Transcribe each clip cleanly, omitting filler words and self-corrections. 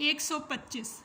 125,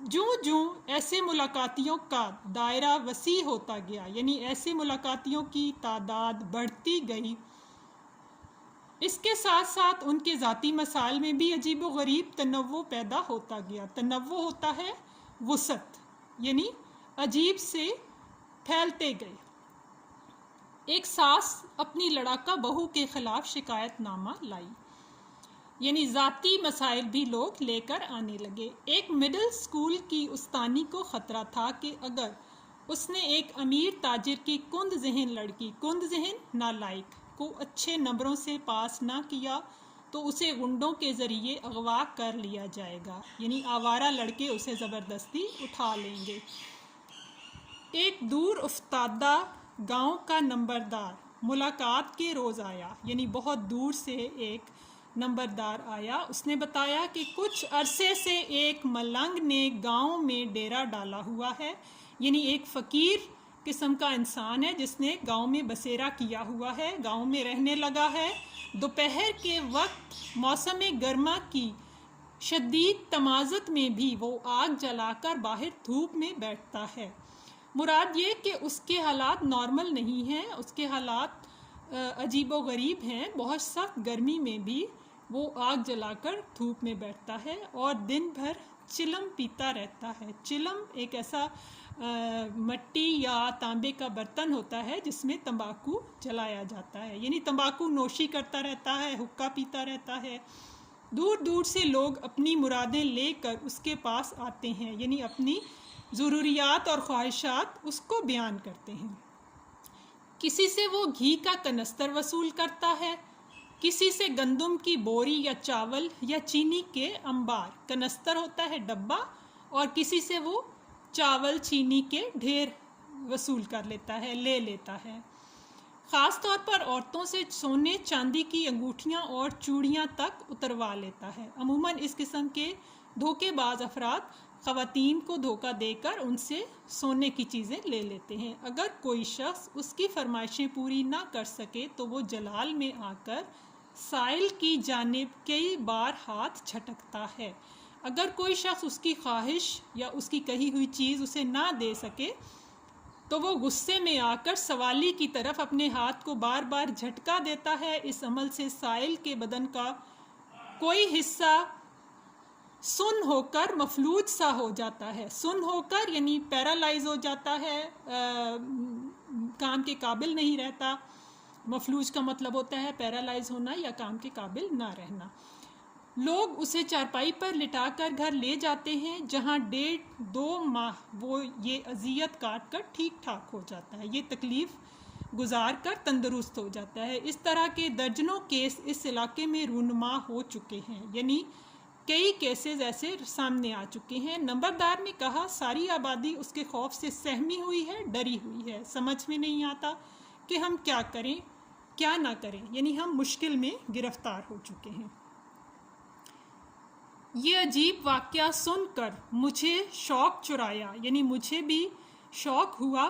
جوں جوں ایسے ملاقاتیوں کا دائرہ وسیع ہوتا گیا، یعنی ایسے ملاقاتیوں کی تعداد بڑھتی گئی، اس کے ساتھ ساتھ ان کے ذاتی مسائل میں بھی عجیب و غریب تنوع پیدا ہوتا گیا۔ تنوع ہوتا ہے وسعت، یعنی عجیب سے پھیلتے گئے۔ ایک ساس اپنی لڑاکا بہو کے خلاف شکایت نامہ لائی، یعنی ذاتی مسائل بھی لوگ لے کر آنے لگے۔ ایک مڈل اسکول کی استانی کو خطرہ تھا کہ اگر اس نے ایک امیر تاجر کی کند ذہن لڑکی، کند ذہن نالائق، کو اچھے نمبروں سے پاس نہ کیا تو اسے غنڈوں کے ذریعے اغوا کر لیا جائے گا، یعنی آوارہ لڑکے اسے زبردستی اٹھا لیں گے۔ ایک دور افتادہ گاؤں کا نمبردار ملاقات کے روز آیا، یعنی بہت دور سے ایک نمبردار آیا۔ اس نے بتایا کہ کچھ عرصے سے ایک ملنگ نے گاؤں میں ڈیرا ڈالا ہوا ہے، یعنی ایک فقیر قسم کا انسان ہے جس نے گاؤں میں بسیرا کیا ہوا ہے، گاؤں میں رہنے لگا ہے۔ دوپہر کے وقت موسم گرما کی شدید تمازت میں بھی وہ آگ جلا کر باہر دھوپ میں بیٹھتا ہے۔ مراد یہ کہ اس کے حالات نارمل نہیں ہیں، اس کے حالات عجیب و غریب ہیں۔ بہت سخت گرمی میں بھی وہ آگ جلا کر دھوپ میں بیٹھتا ہے اور دن بھر چلم پیتا رہتا ہے۔ چلم ایک ایسا مٹی یا تانبے کا برتن ہوتا ہے جس میں تمباکو جلایا جاتا ہے، یعنی تمباکو نوشی کرتا رہتا ہے، حقہ پیتا رہتا ہے۔ دور دور سے لوگ اپنی مرادیں لے کر اس کے پاس آتے ہیں، یعنی اپنی ضروریات اور خواہشات اس کو بیان کرتے ہیں۔ کسی سے وہ گھی کا کنستر وصول کرتا ہے، کسی سے گندم کی بوری یا چاول یا چینی کے انبار، کنستر ہوتا ہے ڈبہ، اور کسی سے وہ چاول چینی کے ڈھیر وصول کر لیتا ہے، لے لیتا ہے۔ خاص طور پر عورتوں سے سونے چاندی کی انگوٹھیاں اور چوڑیاں تک اتروا لیتا ہے۔ عموماً اس قسم کے دھوکے باز افراد خواتین کو دھوکہ دے کر ان سے سونے کی چیزیں لے لیتے ہیں۔ اگر کوئی شخص اس کی فرمائشیں پوری نہ کر سکے تو وہ جلال میں آ کر سائل کی جانب کئی بار ہاتھ جھٹکتا ہے۔ اگر کوئی شخص اس کی خواہش یا اس کی کہی ہوئی چیز اسے نہ دے سکے تو وہ غصے میں آ کر سوالی کی طرف اپنے ہاتھ کو بار بار جھٹکا دیتا ہے۔ اس عمل سے سائل کے بدن کا کوئی حصہ سن ہو کر مفلوج سا ہو جاتا ہے۔ سن ہو کر یعنی پیرالائز ہو جاتا ہے، کام کے قابل نہیں رہتا۔ مفلوج کا مطلب ہوتا ہے پیرالائز ہونا یا کام کے قابل نہ رہنا۔ لوگ اسے چارپائی پر لٹا کر گھر لے جاتے ہیں جہاں 1.5-2 ماہ وہ یہ اذیت کاٹ کر ٹھیک ٹھاک ہو جاتا ہے، یہ تکلیف گزار کر تندرست ہو جاتا ہے۔ اس طرح کے درجنوں کیس اس علاقے میں رونما ہو چکے ہیں، یعنی کئی کیسز ایسے سامنے آ چکے ہیں۔ نمبردار نے کہا ساری آبادی اس کے خوف سے سہمی ہوئی ہے، ڈری ہوئی ہے، سمجھ میں نہیں آتا کہ ہم کیا کریں کیا نہ کریں، یعنی ہم مشکل میں گرفتار ہو چکے ہیں۔ یہ عجیب واقعہ سن کر مجھے شوق چرایا، یعنی مجھے بھی شوق ہوا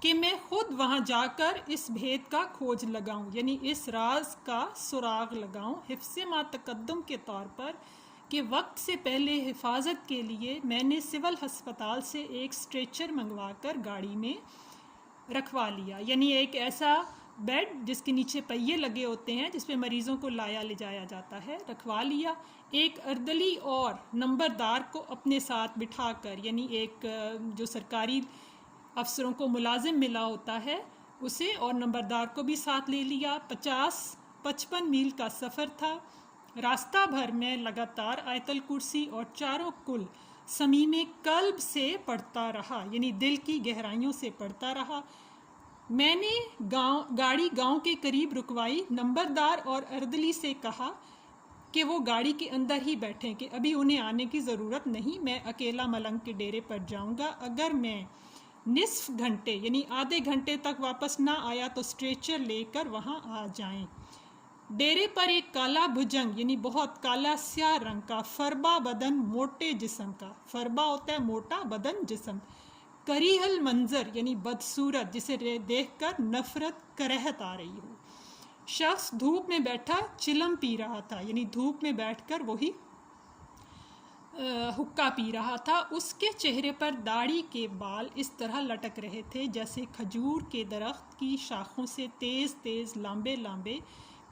کہ میں خود وہاں جا کر اس بھید کا کھوج لگاؤں، یعنی اس راز کا سراغ لگاؤں۔ حفظ ما تقدم کے طور پر کہ وقت سے پہلے حفاظت کے لیے میں نے سول ہسپتال سے ایک اسٹریچر منگوا کر گاڑی میں رکھوا لیا، یعنی ایک ایسا بیڈ جس کے نیچے پہیے لگے ہوتے ہیں جس پہ مریضوں کو لایا لے جایا جاتا ہے، رکھوا لیا۔ ایک اردلی اور نمبردار کو اپنے ساتھ بٹھا کر، یعنی ایک جو سرکاری افسروں کو ملازم ملا ہوتا ہے اسے، اور نمبردار کو بھی ساتھ لے لیا۔ 50-55 میل کا سفر تھا۔ راستہ بھر میں لگاتار آیت الکرسی اور چاروں کل صمیم قلب سے پڑھتا رہا، یعنی دل کی گہرائیوں سے پڑھتا رہا۔ میں نے گاڑی گاؤں کے قریب رکوائی، نمبردار اور اردلی سے کہا کہ وہ گاڑی کے اندر ہی بیٹھیں کہ ابھی انہیں آنے کی ضرورت نہیں، میں اکیلا ملنگ کے ڈیرے پر جاؤں گا۔ اگر میں نصف گھنٹے یعنی آدھے گھنٹے تک واپس نہ آیا تو اسٹریچر لے کر وہاں آ جائیں۔ ڈیرے پر ایک کالا بھجنگ یعنی بہت کالا سیاہ رنگ کا فربا بدن موٹے جسم کا، فربا ہوتا ہے موٹا بدن جسم، کریہ المنظر یعنی بدصورت جسے دیکھ کر نفرت کرہت آ رہی ہو، شخص دھوپ میں بیٹھا چلم پی رہا تھا، یعنی دھوپ میں بیٹھ کر وہی حقہ پی رہا تھا۔ اس کے چہرے پر داڑھی کے بال اس طرح لٹک رہے تھے جیسے کھجور کے درخت کی شاخوں سے تیز تیز لمبے لمبے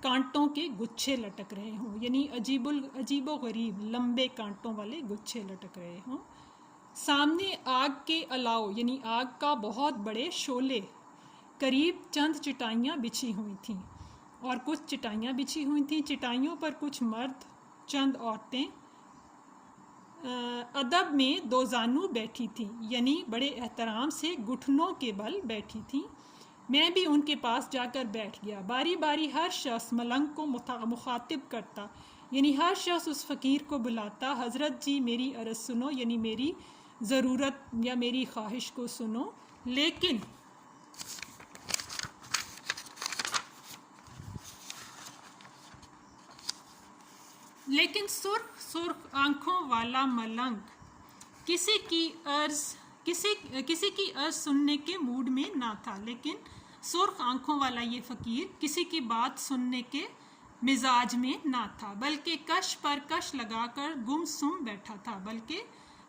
کانٹوں کے گچھے لٹک رہے ہوں، یعنی عجیب و غریب لمبے کانٹوں والے گچھے لٹک رہے ہوں۔ سامنے آگ کے الاؤ یعنی آگ کا بہت بڑے شعلے قریب چند چٹائیاں بچھی ہوئی تھیں، اور کچھ چٹائیاں بچھی ہوئی تھیں۔ چٹائیوں پر کچھ مرد، چند عورتیں ادب میں دو زانو بیٹھی تھیں، یعنی بڑے احترام سے گھٹنوں کے بل بیٹھی تھیں۔ میں بھی ان کے پاس جا کر بیٹھ گیا۔ باری باری ہر شخص ملنگ کو مخاطب کرتا، یعنی ہر شخص اس فقیر کو بلاتا، حضرت جی میری عرض سنو، یعنی میری ضرورت یا میری خواہش کو سنو۔ لیکن سرخ آنکھوں والا ملنگ کسی کی عرض سننے کے موڈ میں نہ تھا۔ لیکن سرخ آنکھوں والا یہ فقیر کسی کی بات سننے کے مزاج میں نہ تھا، بلکہ کش پر کش لگا کر گم سم بیٹھا تھا، بلکہ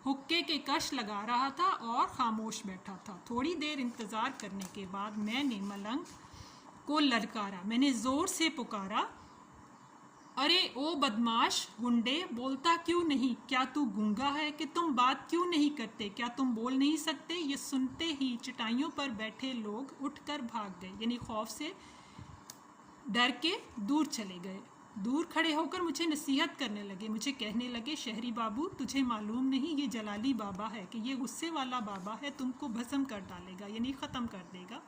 حقے کے کش لگا رہا تھا اور خاموش بیٹھا تھا۔ تھوڑی دیر انتظار کرنے کے بعد میں نے ملنگ کو للکارا، میں نے زور سے پکارا، ارے او بدماش گنڈے، بولتا کیوں نہیں؟ کیا تو گونگا ہے کہ تم بات کیوں نہیں کرتے؟ کیا تم بول نہیں سکتے؟ یہ سنتے ہی چٹائیوں پر بیٹھے لوگ اٹھ کر بھاگ گئے، یعنی خوف سے ڈر کے دور چلے گئے۔ دور کھڑے ہو کر مجھے نصیحت کرنے لگے، مجھے کہنے لگے، شہری بابو تجھے معلوم نہیں یہ جلالی بابا ہے کہ یہ غصے والا بابا ہے، تم کو بھسم کر ڈالے گا، یعنی ختم کر دے گا،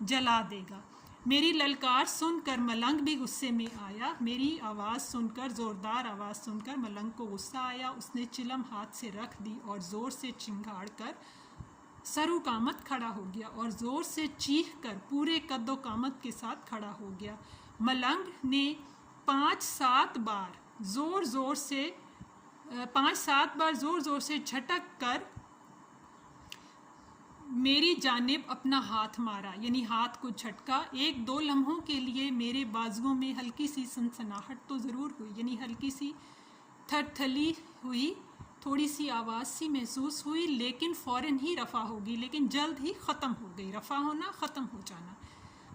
جلا دے گا۔ میری للکار سن کر ملنگ بھی غصے میں آیا۔ میری آواز سن کر، زوردار آواز سن کر ملنگ کو غصہ آیا۔ اس نے چلم ہاتھ سے رکھ دی اور زور سے چنگھاڑ کر سر و قامت کھڑا ہو گیا، اور زور سے چیخ کر پورے قد و قامت کے ساتھ کھڑا ہو گیا۔ ملنگ نے 5-7 بار زور زور سے جھٹک کر میری جانب اپنا ہاتھ مارا، یعنی ہاتھ کو جھٹکا۔ 1-2 لمحوں کے لیے میرے بازوؤں میں ہلکی سی سنسناہٹ تو ضرور ہوئی، یعنی ہلکی سی تھرتھلی ہوئی، تھوڑی سی آواز سی محسوس ہوئی، لیکن فوراً ہی رفع ہوگی، لیکن جلد ہی ختم ہو گئی۔ رفع ہونا، ختم ہو جانا۔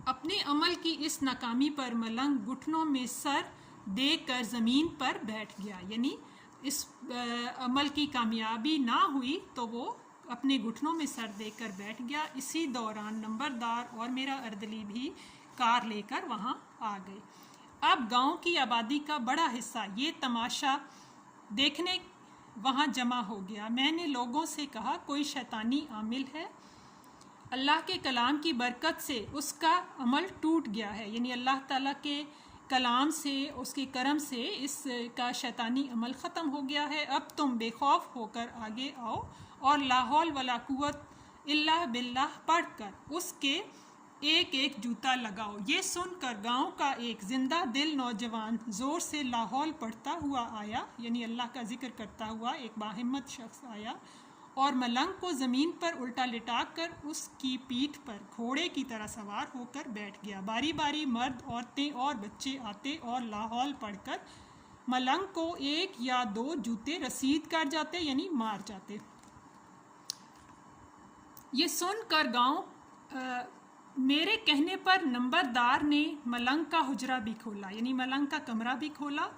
اپنے عمل کی اس ناکامی پر ملنگ گھٹنوں میں سر دے کر زمین پر بیٹھ گیا، یعنی اس عمل کی کامیابی نہ ہوئی تو وہ اپنے گھٹنوں میں سر دے کر بیٹھ گیا۔ اسی دوران نمبردار اور میرا اردلی بھی کار لے کر وہاں آ گئے۔ اب گاؤں کی آبادی کا بڑا حصہ یہ تماشا دیکھنے وہاں جمع ہو گیا۔ میں نے لوگوں سے کہا، کوئی شیطانی عامل ہے؟ اللہ کے کلام کی برکت سے اس کا عمل ٹوٹ گیا ہے، یعنی اللہ تعالیٰ کے کلام سے، اس کے کرم سے اس کا شیطانی عمل ختم ہو گیا ہے۔ اب تم بے خوف ہو کر آگے آؤ اور لا حول ولا قوت الا باللہ پڑھ کر اس کے ایک ایک جوتا لگاؤ۔ یہ سن کر گاؤں کا ایک زندہ دل نوجوان زور سے لا حول پڑھتا ہوا آیا، یعنی اللہ کا ذکر کرتا ہوا ایک باہمت شخص آیا، اور ملنگ کو زمین پر الٹا لٹا کر اس کی پیٹھ پر گھوڑے کی طرح سوار ہو کر بیٹھ گیا۔ باری باری مرد، عورتیں اور بچے آتے اور لا حول پڑھ کر ملنگ کو 1 یا 2 جوتے رسید کر جاتے، یعنی مار جاتے۔ یہ سن کر میرے کہنے پر نمبردار نے ملنگ کا حجرہ بھی کھولا، یعنی ملنگ کا کمرہ بھی کھولا،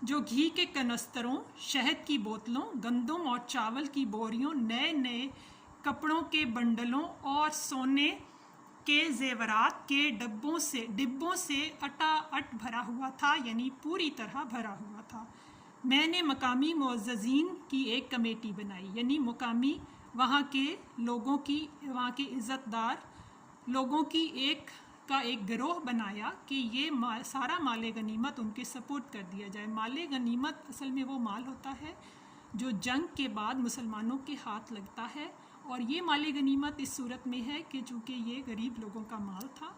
جو گھی کے کنستروں، شہد کی بوتلوں، گندم اور چاول کی بوریوں، نئے نئے کپڑوں کے بنڈلوں اور سونے کے زیورات کے ڈبوں سے اٹا اٹ بھرا ہوا تھا، یعنی پوری طرح بھرا ہوا تھا۔ میں نے مقامی معززین کی ایک کمیٹی بنائی، یعنی مقامی وہاں کے لوگوں کی، وہاں کے عزت دار لوگوں کی ایک گروہ بنایا کہ یہ سارا مال غنیمت ان کے سپورٹ کر دیا جائے۔ مال غنیمت اصل میں وہ مال ہوتا ہے جو جنگ کے بعد مسلمانوں کے ہاتھ لگتا ہے، اور یہ مال غنیمت اس صورت میں ہے کہ چونکہ یہ غریب لوگوں کا مال تھا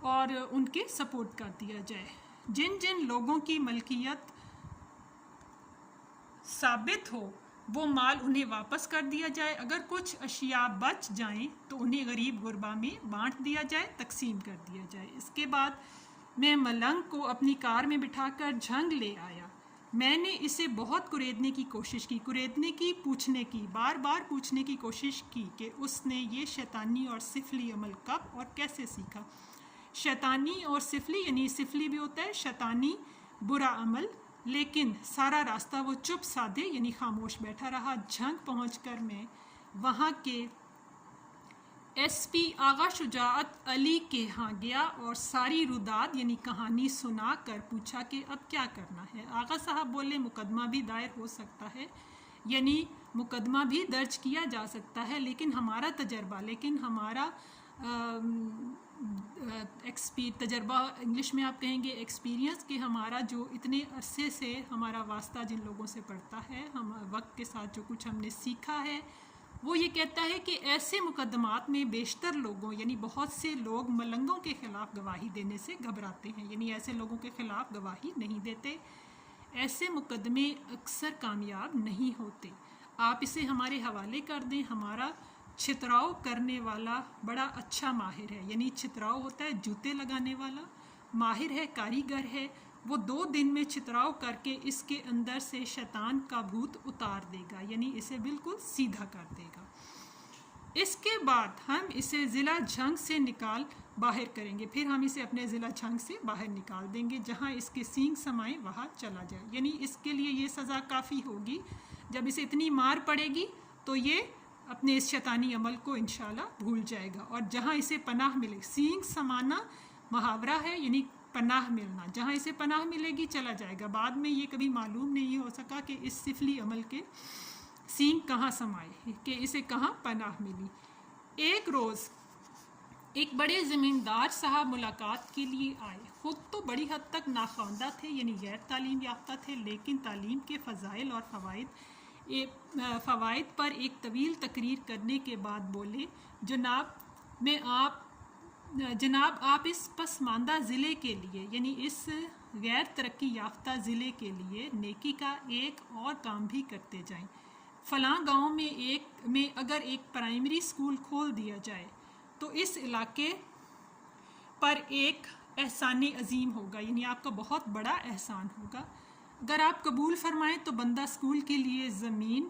اور ان کے سپورٹ کر دیا جائے۔ جن جن لوگوں کی ملکیت ثابت ہو وہ مال انہیں واپس کر دیا جائے، اگر کچھ اشیاء بچ جائیں تو انہیں غریب غربا میں بانٹ دیا جائے، تقسیم کر دیا جائے۔ اس کے بعد میں ملنگ کو اپنی کار میں بٹھا کر جھنگ لے آیا۔ میں نے اسے بہت کریدنے کی کوشش کی، کریدنے کی پوچھنے کی، بار بار پوچھنے کی کوشش کی کہ اس نے یہ شیطانی اور سفلی عمل کب اور کیسے سیکھا۔ شیطانی اور سفلی یعنی سفلی بھی ہوتا ہے شیطانی برا عمل، لیکن سارا راستہ وہ چپ سادھے یعنی خاموش بیٹھا رہا۔ جھنگ پہنچ کر میں وہاں کے ایس پی آغا شجاعت علی کے ہاں گیا اور ساری روداد یعنی کہانی سنا کر پوچھا کہ اب کیا کرنا ہے۔ آغا صاحب بولے مقدمہ بھی دائر ہو سکتا ہے، یعنی مقدمہ بھی درج کیا جا سکتا ہے، لیکن ہمارا تجربہ تجربہ انگلش میں آپ کہیں گے ایکسپیرینس، کہ ہمارا جو اتنے عرصے سے ہمارا واسطہ جن لوگوں سے پڑتا ہے، ہم وقت کے ساتھ جو کچھ ہم نے سیکھا ہے، وہ یہ کہتا ہے کہ ایسے مقدمات میں بیشتر لوگوں یعنی بہت سے لوگ ملنگوں کے خلاف گواہی دینے سے گھبراتے ہیں، یعنی ایسے لوگوں کے خلاف گواہی نہیں دیتے، ایسے مقدمے اکثر کامیاب نہیں ہوتے۔ آپ اسے ہمارے حوالے کر دیں، ہمارا چھتراؤ کرنے والا بڑا اچھا ماہر ہے، یعنی چھتراؤ ہوتا ہے جوتے لگانے والا، ماہر ہے، کاریگر ہے، وہ 2 دن میں چھتراؤ کر کے اس کے اندر سے شیطان کا بھوت اتار دے گا، یعنی اسے بالکل سیدھا کر دے گا۔ اس کے بعد ہم اسے ضلع جھنگ سے نکال باہر کریں گے، پھر ہم اسے اپنے ضلع جھنگ سے باہر نکال دیں گے، جہاں اس کے سینگ سمائیں وہاں چلا جائے، یعنی اس کے لیے یہ سزا کافی ہوگی۔ جب اسے اتنی مار پڑے گی تو یہ اپنے اس شیطانی عمل کو انشاءاللہ بھول جائے گا، اور جہاں اسے پناہ ملے، سینگ سمانا محاورہ ہے یعنی پناہ ملنا، جہاں اسے پناہ ملے گی چلا جائے گا۔ بعد میں یہ کبھی معلوم نہیں ہو سکا کہ اس سفلی عمل کے سینگ کہاں سمائے، کہ اسے کہاں پناہ ملی۔ ایک روز ایک بڑے زمیندار صاحب ملاقات کے لیے آئے، خود تو بڑی حد تک ناخواندہ تھے یعنی غیر تعلیم یافتہ تھے، لیکن تعلیم کے فضائل اور فوائد پر ایک طویل تقریر کرنے کے بعد بولے، جناب آپ اس پسماندہ ضلع کے لیے یعنی اس غیر ترقی یافتہ ضلع کے لیے نیکی کا ایک اور کام بھی کرتے جائیں۔ فلاں گاؤں میں اگر ایک پرائمری اسکول کھول دیا جائے تو اس علاقے پر ایک احسان عظیم ہوگا، یعنی آپ کا بہت بڑا احسان ہوگا۔ اگر آپ قبول فرمائیں تو بندہ اسکول کے لیے زمین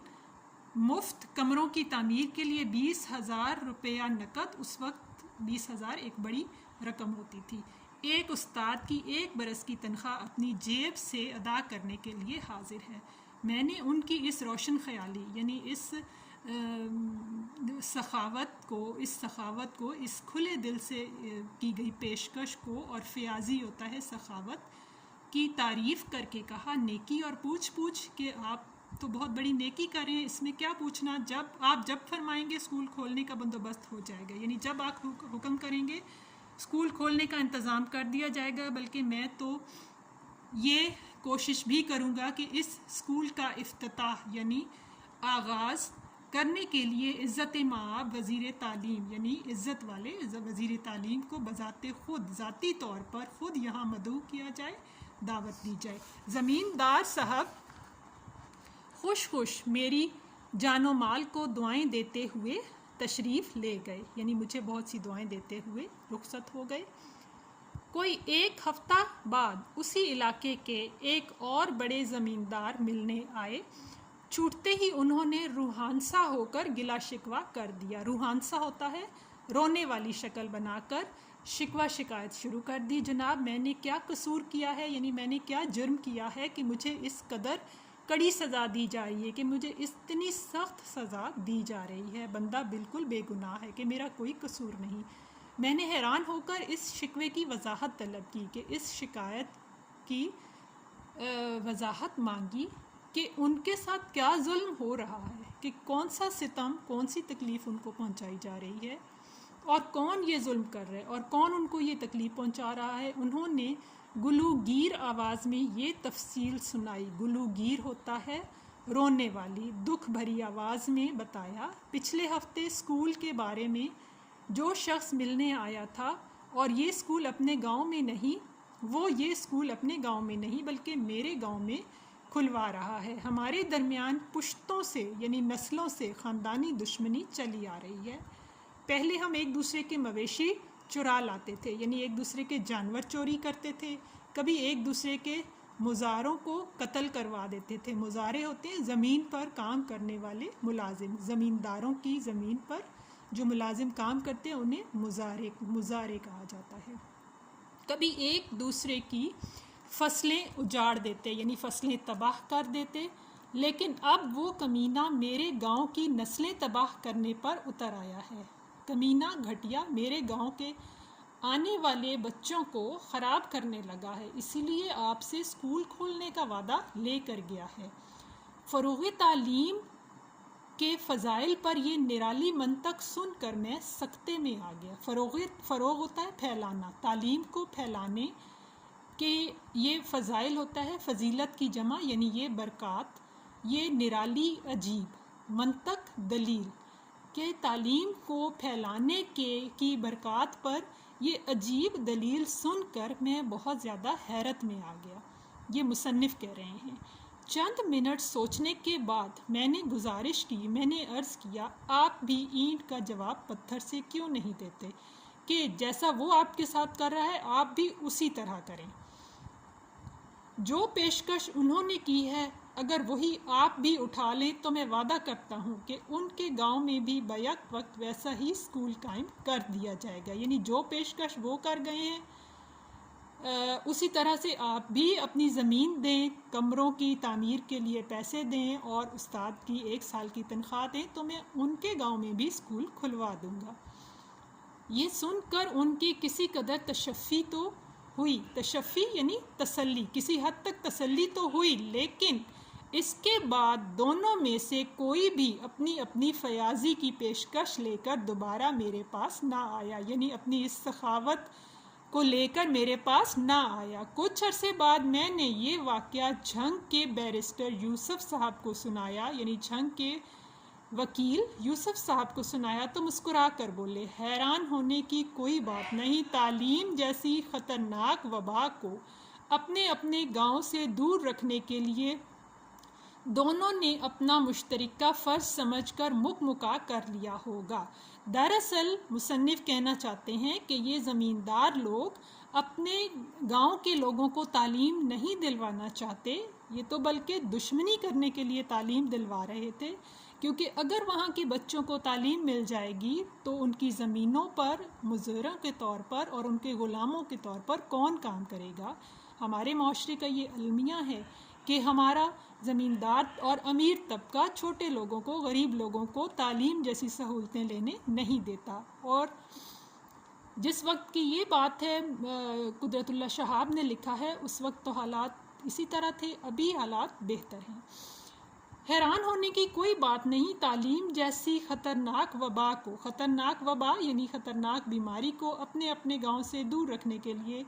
مفت، کمروں کی تعمیر کے لیے 20,000 روپیہ نقد، اس وقت 20,000 ایک بڑی رقم ہوتی تھی، ایک استاد کی 1 برس کی تنخواہ اپنی جیب سے ادا کرنے کے لیے حاضر ہے۔ میں نے ان کی اس روشن خیالی یعنی اس سخاوت کو اس کھلے دل سے کی گئی پیشکش کو، اور فیاضی ہوتا ہے سخاوت کی، تعریف کر کے کہا، نیکی اور پوچھ کہ آپ تو بہت بڑی نیکی کر رہے ہیں، اس میں کیا پوچھنا، جب فرمائیں گے اسکول کھولنے کا بندوبست ہو جائے گا، یعنی جب آپ حکم کریں گے اسکول کھولنے کا انتظام کر دیا جائے گا، بلکہ میں تو یہ کوشش بھی کروں گا کہ اس اسکول کا افتتاح یعنی آغاز کرنے کے لیے عزت مآب وزیر تعلیم یعنی عزت والے وزیر تعلیم کو بذات خود ذاتی طور پر خود یہاں مدعو کیا جائے، دعوت دی جائے۔ زمیندار صاحب خوش میری جان و مال کو دعائیں دیتے ہوئے تشریف لے گئے، یعنی مجھے بہت سی دعائیں دیتے ہوئے رخصت ہو گئے۔ کوئی 1 ہفتہ بعد اسی علاقے کے ایک اور بڑے زمیندار ملنے آئے، چھوٹتے ہی انہوں نے روحانسا ہو کر گلا شکوہ کر دیا۔ روحانسا ہوتا ہے رونے والی شکل بنا کر شکوہ شکایت شروع کر دی، جناب میں نے کیا قصور کیا ہے، یعنی میں نے کیا جرم کیا ہے کہ مجھے اس قدر کڑی سزا دی جا رہی ہے، کہ مجھے اتنی سخت سزا دی جا رہی ہے، بندہ بالکل بے گناہ ہے کہ میرا کوئی قصور نہیں۔ میں نے حیران ہو کر اس شکوے کی وضاحت طلب کی، کہ اس شکایت کی وضاحت مانگی کہ ان کے ساتھ کیا ظلم ہو رہا ہے، کہ کون سا ستم، کون سی تکلیف ان کو پہنچائی جا رہی ہے، اور کون یہ ظلم کر رہا ہے، اور کون ان کو یہ تکلیف پہنچا رہا ہے۔ انہوں نے گلوگیر آواز میں یہ تفصیل سنائی، گلوگیر ہوتا ہے رونے والی، دکھ بھری آواز میں بتایا، پچھلے ہفتے اسکول کے بارے میں جو شخص ملنے آیا تھا، اور یہ اسکول اپنے گاؤں میں نہیں، وہ یہ اسکول اپنے گاؤں میں نہیں بلکہ میرے گاؤں میں کھلوا رہا ہے۔ ہمارے درمیان پشتوں سے یعنی نسلوں سے خاندانی دشمنی چلی آ رہی ہے۔ پہلے ہم ایک دوسرے کے مویشی چرا لاتے تھے، یعنی ایک دوسرے کے جانور چوری کرتے تھے، کبھی ایک دوسرے کے مزاروں کو قتل کروا دیتے تھے۔ مزارے ہوتے ہیں زمین پر کام کرنے والے ملازم، زمینداروں کی زمین پر جو ملازم کام کرتے ہیں انہیں مزارے کہا جاتا ہے۔ کبھی ایک دوسرے کی فصلیں اجاڑ دیتے، یعنی فصلیں تباہ کر دیتے، لیکن اب وہ کمینہ میرے گاؤں کی نسلیں تباہ کرنے پر اتر آیا ہے۔ کمینہ گھٹیا میرے گاؤں کے آنے والے بچوں کو خراب کرنے لگا ہے، اسی لیے آپ سے اسکول کھولنے کا وعدہ لے کر گیا ہے۔ فروغ تعلیم کے فضائل پر یہ نرالی منطق سن کر میں سکتے میں آ گیا۔ فروغ ہوتا ہے پھیلانا، تعلیم کو پھیلانے کے یہ فضائل ہوتا ہے، فضیلت کی جمع یعنی یہ برکات، یہ نرالی عجیب منطق دلیل کہ تعلیم کو پھیلانے کی برکات پر یہ عجیب دلیل سن کر میں بہت زیادہ حیرت میں آ گیا۔ یہ مصنف کہہ رہے ہیں۔ چند منٹ سوچنے کے بعد میں نے گزارش کی، میں نے عرض کیا، آپ بھی اینٹ کا جواب پتھر سے کیوں نہیں دیتے کہ جیسا وہ آپ کے ساتھ کر رہا ہے آپ بھی اسی طرح کریں۔ جو پیشکش انہوں نے کی ہے اگر وہی آپ بھی اٹھا لیں تو میں وعدہ کرتا ہوں کہ ان کے گاؤں میں بھی بیک وقت ویسا ہی اسکول قائم کر دیا جائے گا۔ یعنی جو پیشکش وہ کر گئے ہیں اسی طرح سے آپ بھی اپنی زمین دیں، کمروں کی تعمیر کے لیے پیسے دیں اور استاد کی 1 سال کی تنخواہ دیں تو میں ان کے گاؤں میں بھی اسکول کھلوا دوں گا۔ یہ سن کر ان کی کسی قدر تشفی تو ہوئی، تشفی یعنی تسلی، کسی حد تک تسلی تو ہوئی، لیکن اس کے بعد دونوں میں سے کوئی بھی اپنی اپنی فیاضی کی پیشکش لے کر دوبارہ میرے پاس نہ آیا، یعنی اپنی اس سخاوت کو لے کر میرے پاس نہ آیا۔ کچھ عرصے بعد میں نے یہ واقعہ جھنگ کے بیرسٹر یوسف صاحب کو سنایا، یعنی جھنگ کے وکیل یوسف صاحب کو سنایا تو مسکرا کر بولے، حیران ہونے کی کوئی بات نہیں، تعلیم جیسی خطرناک وبا کو اپنے اپنے گاؤں سے دور رکھنے کے لیے دونوں نے اپنا مشترکہ فرض سمجھ کر مکمکا کر لیا ہوگا۔ دراصل مصنف کہنا چاہتے ہیں کہ یہ زمیندار لوگ اپنے گاؤں کے لوگوں کو تعلیم نہیں دلوانا چاہتے، یہ تو بلکہ دشمنی کرنے کے لیے تعلیم دلوا رہے تھے، کیونکہ اگر وہاں کے بچوں کو تعلیم مل جائے گی تو ان کی زمینوں پر مزدوروں کے طور پر اور ان کے غلاموں کے طور پر کون کام کرے گا؟ ہمارے معاشرے کا یہ المیہ ہے کہ ہمارا زمیندار اور امیر طبقہ چھوٹے لوگوں کو، غریب لوگوں کو تعلیم جیسی سہولتیں لینے نہیں دیتا۔ اور جس وقت کی یہ بات ہے قدرت اللہ شہاب نے لکھا ہے اس وقت تو حالات اسی طرح تھے، ابھی حالات بہتر ہیں۔ حیران ہونے کی کوئی بات نہیں، تعلیم جیسی خطرناک وبا کو، خطرناک وبا یعنی خطرناک بیماری کو اپنے اپنے گاؤں سے دور رکھنے کے لیے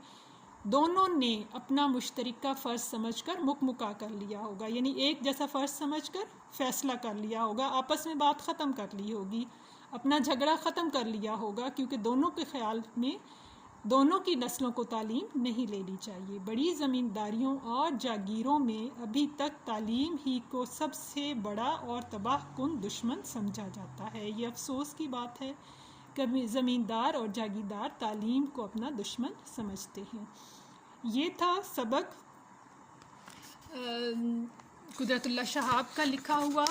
دونوں نے اپنا مشترکہ فرض سمجھ کر مکمکا کر لیا ہوگا، یعنی ایک جیسا فرض سمجھ کر فیصلہ کر لیا ہوگا، آپس میں بات ختم کر لی ہوگی، اپنا جھگڑا ختم کر لیا ہوگا، کیونکہ دونوں کے خیال میں دونوں کی نسلوں کو تعلیم نہیں لینی چاہیے۔ بڑی زمینداریوں اور جاگیروں میں ابھی تک تعلیم ہی کو سب سے بڑا اور تباہ کن دشمن سمجھا جاتا ہے۔ یہ افسوس کی بات ہے کہ زمیندار اور جاگیردار تعلیم کو اپنا دشمن سمجھتے ہیں۔ یہ تھا سبق قدرت اللہ شہاب کا لکھا ہوا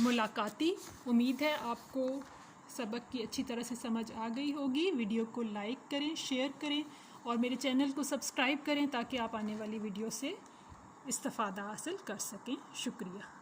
ملاقاتی۔ امید ہے آپ کو سبق کی اچھی طرح سے سمجھ آ گئی ہوگی۔ ویڈیو کو لائک کریں، شیئر کریں اور میرے چینل کو سبسکرائب کریں تاکہ آپ آنے والی ویڈیو سے استفادہ حاصل کر سکیں۔ شکریہ۔